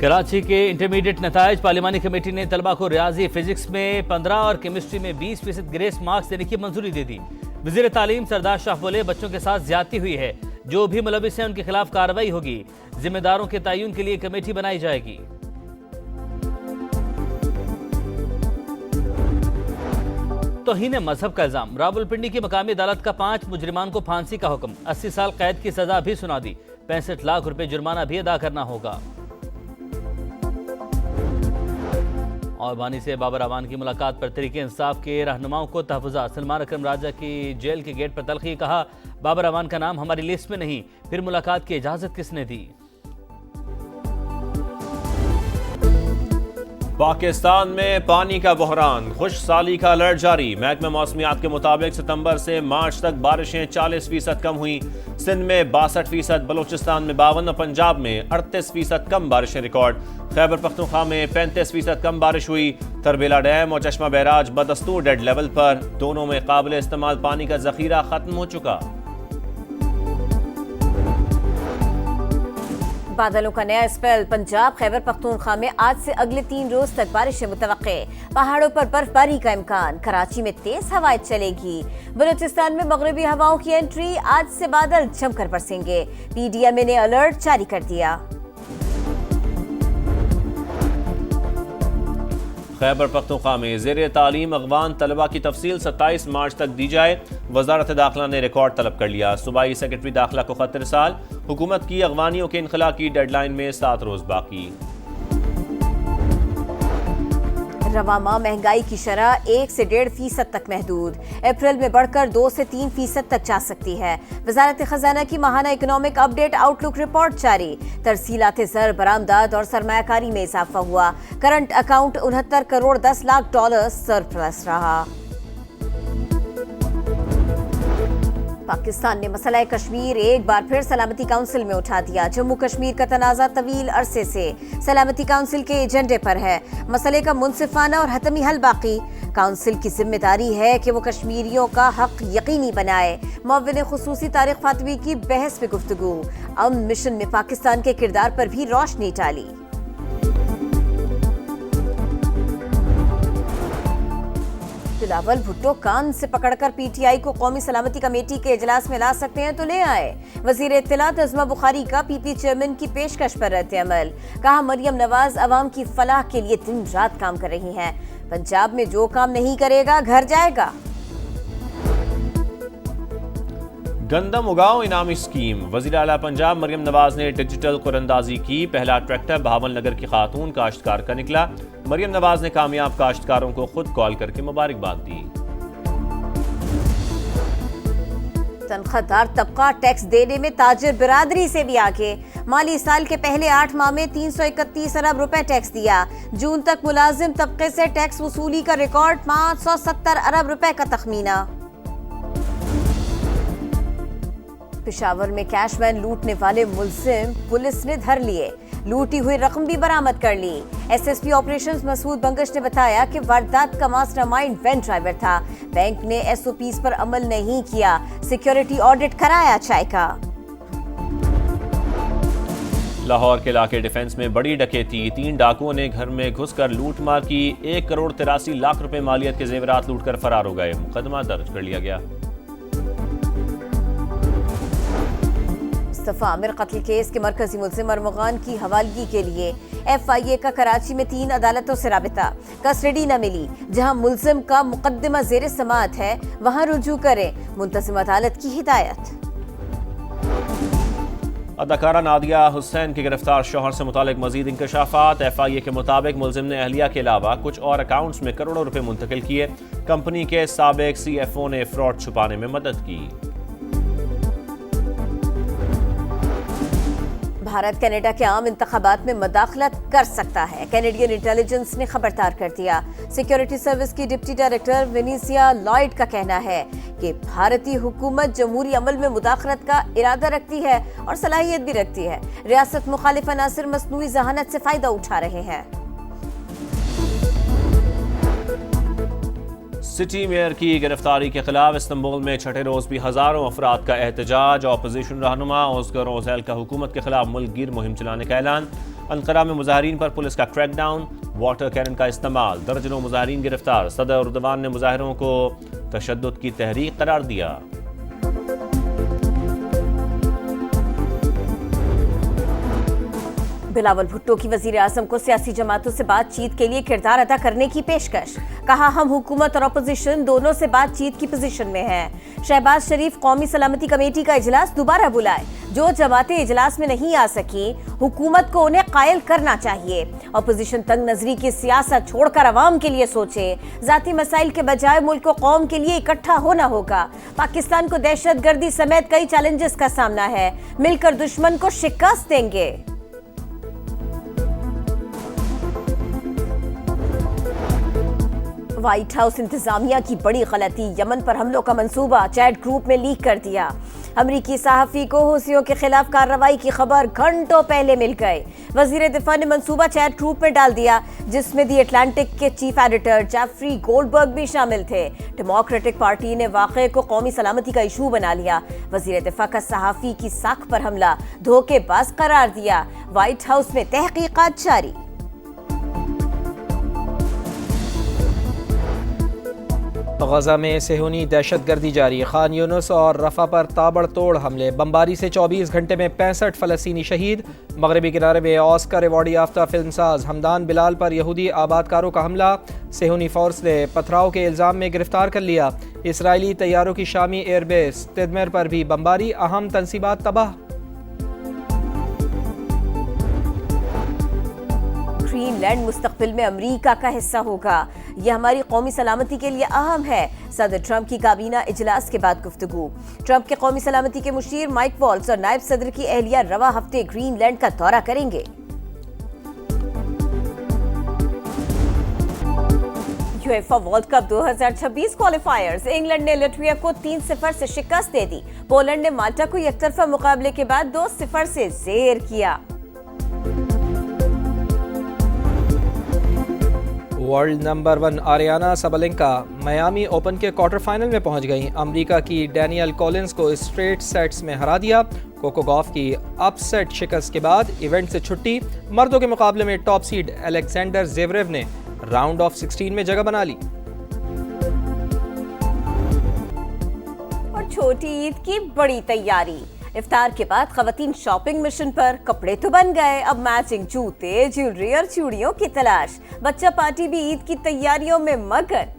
कराची के intermediate नताइज पार्लिमानी committee ने तलबा को रियाजी फिजिक्स में 15 और केमिस्ट्री में 20% ग्रेस मार्क्स देने की मंजूरी दे दी। वजीर तालीम सरदार शाह बोले, बच्चों के साथ ज्यादती हुई है, जो भी मुलविस हैं उनके खिलाफ कार्रवाई होगी। जिम्मेदारों के तयन के लिए कमेटी बनाई जाएगी। तौहीन मजहब का इल्जाम, रावलपिंडी की मकामी अदालत का 5 मुजरिमान को फांसी का हुक्म, 80 साल कैद की सजा भी सुना दी, 65 लाख रुपए जुर्माना भी अदा करना होगा। और बानी से बाबर अवान की मुलाकात पर तहरीक इंसाफ के रहनुमाओं को तहफ़्फ़ुज़ा, सलमान अकरम राजा की जेल के गेट पर तलखी, कहा बाबर अवान का नाम हमारी लिस्ट में नहीं, फिर मुलाकात की इजाजत किसने दी। पाकिस्तान में पानी का बहरान, खुश साली का अलर्ट जारी। महकमा मौसमियात के मुताबिक सितंबर से मार्च तक बारिशें 40% कम हुई। सिंध में 62%, बलूचिस्तान में 52% और पंजाब में 38% कम बारिशें रिकॉर्ड। खैबर पख्तूनख्वा में 35% कम बारिश हुई। तरबेला डैम और चश्मा बैराज बदस्तूर डेड लेवल पर, दोनों में काबिल इस्तेमाल पानी का जखीरा खत्म हो चुका। बादलों का नया स्पेल, पंजाब खैबर पख्तूनख्वा में आज से अगले 3 रोज तक बारिशें मुतवक्के। पहाड़ों पर बर्फबारी का इम्कान। कराची में तेज हवाएं चलेगी। बलूचिस्तान में मगरबी हवाओं की एंट्री, आज से बादल जमकर बरसेंगे। पीडीएमए ने अलर्ट जारी कर दिया। खैबर पख्तूनख्वा में ज़ेर तालीम अगवान तलबा की तफसील 27 मार्च तक दी जाए। वजारत दाखिला ने रिकॉर्ड तलब कर लिया। सूबाई सेक्रेटरी दाखिला को खत इरसाल। हुकूमत की अगवानियों के इनखला की डेडलाइन में 7 रोज बाकी। रवा माह महंगाई की शरह 1 से 1.5% तक महदूद, अप्रैल में बढ़कर 2 से 3% तक जा सकती है। वजारत खजाना की माहाना इकोनॉमिक अपडेट आउटलुक रिपोर्ट जारी। तरसीलात ज़र, बरामदात और सरमायाकारी में इजाफा हुआ। Current account 69 crore 10 lakh dollar surplus रहा। पाकिस्तान ने मसला कश्मीर एक बार फिर सलामती काउंसिल में उठा दिया। जम्मू कश्मीर का तनाज़ा तवील अरसे से सलामती काउंसिल के एजेंडे पर है। मसले का मुनसिफाना और हतमी हल बाकी। काउंसिल की जिम्मेदारी है कि वो कश्मीरियों का हक यकीनी बनाए। मुअव्विन खुसूसी तारिक फातमी की बहस पे गुफ्तगू। अमन मिशन में पाकिस्तान के किरदार पर भी रोशनी डाली। बिलावल भुट्टो कान से पकड़कर पीटीआई को कौमी सलामती कमेटी के इजलास में ला सकते हैं तो ले आए। वजीर इत्तलात अज़मा बुखारी का पीपी चेयरमैन की पेशकश पर रद्द अमल। कहा मरियम नवाज अवाम की फलाह के लिए दिन रात काम कर रही हैं। पंजाब में जो काम नहीं करेगा घर जाएगा। गंदम उगाओ इनामी स्कीम, वज़ीर आला पंजाब मरियम नवाज ने डिजिटल कुरंदाजी की। पहला ट्रैक्टर बहावल नगर की खातून काश्तकार का निकला। मरियम नवाज ने कामयाब काश्तकारों को खुद कॉल करके मुबारकबाद दी। तनख्वाहदार तबका टैक्स देने में ताजिर बिरादरी से भी आगे। माली साल के पहले 8 माह में 331 अरब रुपए टैक्स दिया। जून तक मुलाजिम तबके से टैक्स वसूली का रिकॉर्ड 570 अरब रुपए का तखमीना। पेशावर में कैश वैन लूटने वाले मुलजिम पुलिस ने धर लिए। लूटी हुई रकम भी बरामद कर ली। एसएसपी ऑपरेशंस मसूद बंगश ने बताया कि वारदात का मास्टरमाइंड वैन ड्राइवर था। बैंक ने एसओपीज पर अमल नहीं किया। सिक्योरिटी ऑडिट कराया चाय का। लाहौर के इलाके डिफेंस में बड़ी डकैती। 3 डाकुओं ने घर में घुसकर लूटमार की। 1 करोड़ 83 लाख रुपए मालियत के जेवरात लूटकर फरार हो गए। मुकदमा दर्ज कर लिया गया। मुस्तफा आमिर कत्ल केस के मरकजी मुल्जिम अरमगान की हवालगी के लिए FIA का कराची में 3 अदालतों से राबिता। कस्टडी न मिली। जहां मुल्जिम का मुकदमा जेर समाअत है वहां रुजू करें। मुंतजिम अदालत की हिदायत। अदाकारा नादिया हुसैन के गिरफ्तार शौहर से मुतालिक मजीद इंकशाफात। FIA के मुताबिक मुल्जिम ने अहलिया के अलावा कुछ और अकाउंट्स में करोड़ों रुपए मुंतकिल किए। कंपनी के साबिक CFO ने फ्रॉड छुपाने में मदद की। भारत कनाडा के आम इंतखाबात में मदाखलत कर सकता है, कैनेडियन इंटेलिजेंस ने खबरदार कर दिया। सिक्योरिटी सर्विस की डिप्टी डायरेक्टर विनीसिया लॉयड का कहना है कि भारतीय हुकूमत जमहूरी अमल में मुदाखलत का इरादा रखती है और सलाहियत भी रखती है। रियासत मुखालिफ अनासिर मसनूई जहानत से फायदा उठा रहे हैं। सिटी मेयर की गिरफ्तारी के खिलाफ इस्तांबुल में छठे रोज भी हजारों अफराद का एहतजाज। ऑपोजिशन रहनुमा ऑस्कर ओज़ेल का हुकूमत के खिलाफ मुल्क गिर मुहिम चलाने का ऐलान। अंकारा में मुजाहिरीन पर पुलिस का क्रैकडाउन, वाटर कैनन का इस्तेमाल, दर्जनों मुजाहिरीन गिरफ्तार। सदर एर्दोगान ने मुजाहिरों को तशद्दुद की तहरीक करार दिया। बिलावल भुट्टो की वजीर आजम को सियासी जमातों से बातचीत के लिए किरदार अदा करने की पेशकश। कहा, हम हुकूमत और अपोजिशन दोनों से बातचीत की पोजीशन में हैं। शहबाज शरीफ कौमी सलामती कमेटी का इजलास दोबारा बुलाए। जो जमातें इजलास में नहीं आ सकी, हुकूमत को उन्हें कायल करना चाहिए। अपोजिशन तंग नजरी की सियासत छोड़कर अवाम के लिए सोचे। जाती मसाइल के बजाय मुल्क को कौम के लिए इकट्ठा होना होगा। पाकिस्तान को दहशतगर्दी समेत कई चैलेंजेस का सामना है। मिलकर दुश्मन को शिकस्त देंगे। व्हाइट हाउस इंतजामिया की बड़ी गलती, यमन पर हमलों का मंसूबा चैट ग्रुप में लीक कर दिया। अमरीकी सहाफी को हूसियों के खिलाफ कार्रवाई की खबर घंटों पहले मिल गई। वजीर दिफा ने मंसूबा चैट ग्रुप में डाल दिया, जिसमें दी अटलांटिक के चीफ एडिटर जेफरी गोल्डबर्ग भी शामिल थे। डेमोक्रेटिक पार्टी ने वाक़े को कौमी सलामती का इशू बना लिया। वजीर दिफा का सहाफी की साख पर हमला धोखेबाज करार दिया। व्हाइट हाउस में तहकीकात जारी। गजा में सेहूनी दहशतगर्दी जारी। खान यूनुस और रफा पर ताबड़तोड़ हमले, बमबारी से 24 घंटे में 65 फ़लस्तीनी शहीद। मगरबी किनारे में ऑस्कर अवार्ड याफ्ता फिल्मसाज हमदान बिलाल पर यहूदी आबादकारों का हमला, सेहूनी फोर्स ने पथराव के इल्ज़ाम में गिरफ्तार कर लिया। इसराइली तैयारों की शामी एयरबेस तिदमर पर भी बमबारी, अहम तनसीबात तबाह। ग्रीनलैंड मुस्तकबिल में अमेरिका का हिस्सा होगा। यह हमारी कौमी सलामती के लिए अहम है। सदर ट्रंप की काबीना इजलास के बाद गुफ्तगू। ट्रंप के कौमी सलामती के मुशीर माइक वॉल्स और नायब सदर की एहलिया रवा हफ्ते ग्रीनलैंड का दौरा करेंगे। यूएफए वर्ल्ड कप 2026 क्वालिफायर्स, इंग्लैंड ने लाटविया को 3-0 से शिकस्त दे दी। पोलैंड ने माल्टा को एकतरफा मुकाबले के बाद 2-0 से ज़ेर किया। World number 1 Ariana Sabalenka Miami open के क्वार्टर फाइनल में पहुंच गईं। अमेरिका की डैनियल कॉलिंस को स्ट्रेट सेट्स में हरा दिया। कोको गॉफ की अपसेट शिकस्त के बाद इवेंट से छुट्टी। मर्दों के मुकाबले में टॉप सीड अलेक्जेंडर ज़ेवरेव ने राउंड ऑफ 16 में जगह बना ली। और छोटी ईद की बड़ी तैयारी। इफ्तार के बाद खवातीन शॉपिंग मिशन पर। कपड़े तो बन गए, अब मैचिंग जूते, ज्वेलरी और चूड़ियों की तलाश। बच्चा पार्टी भी ईद की तैयारियों में मगन।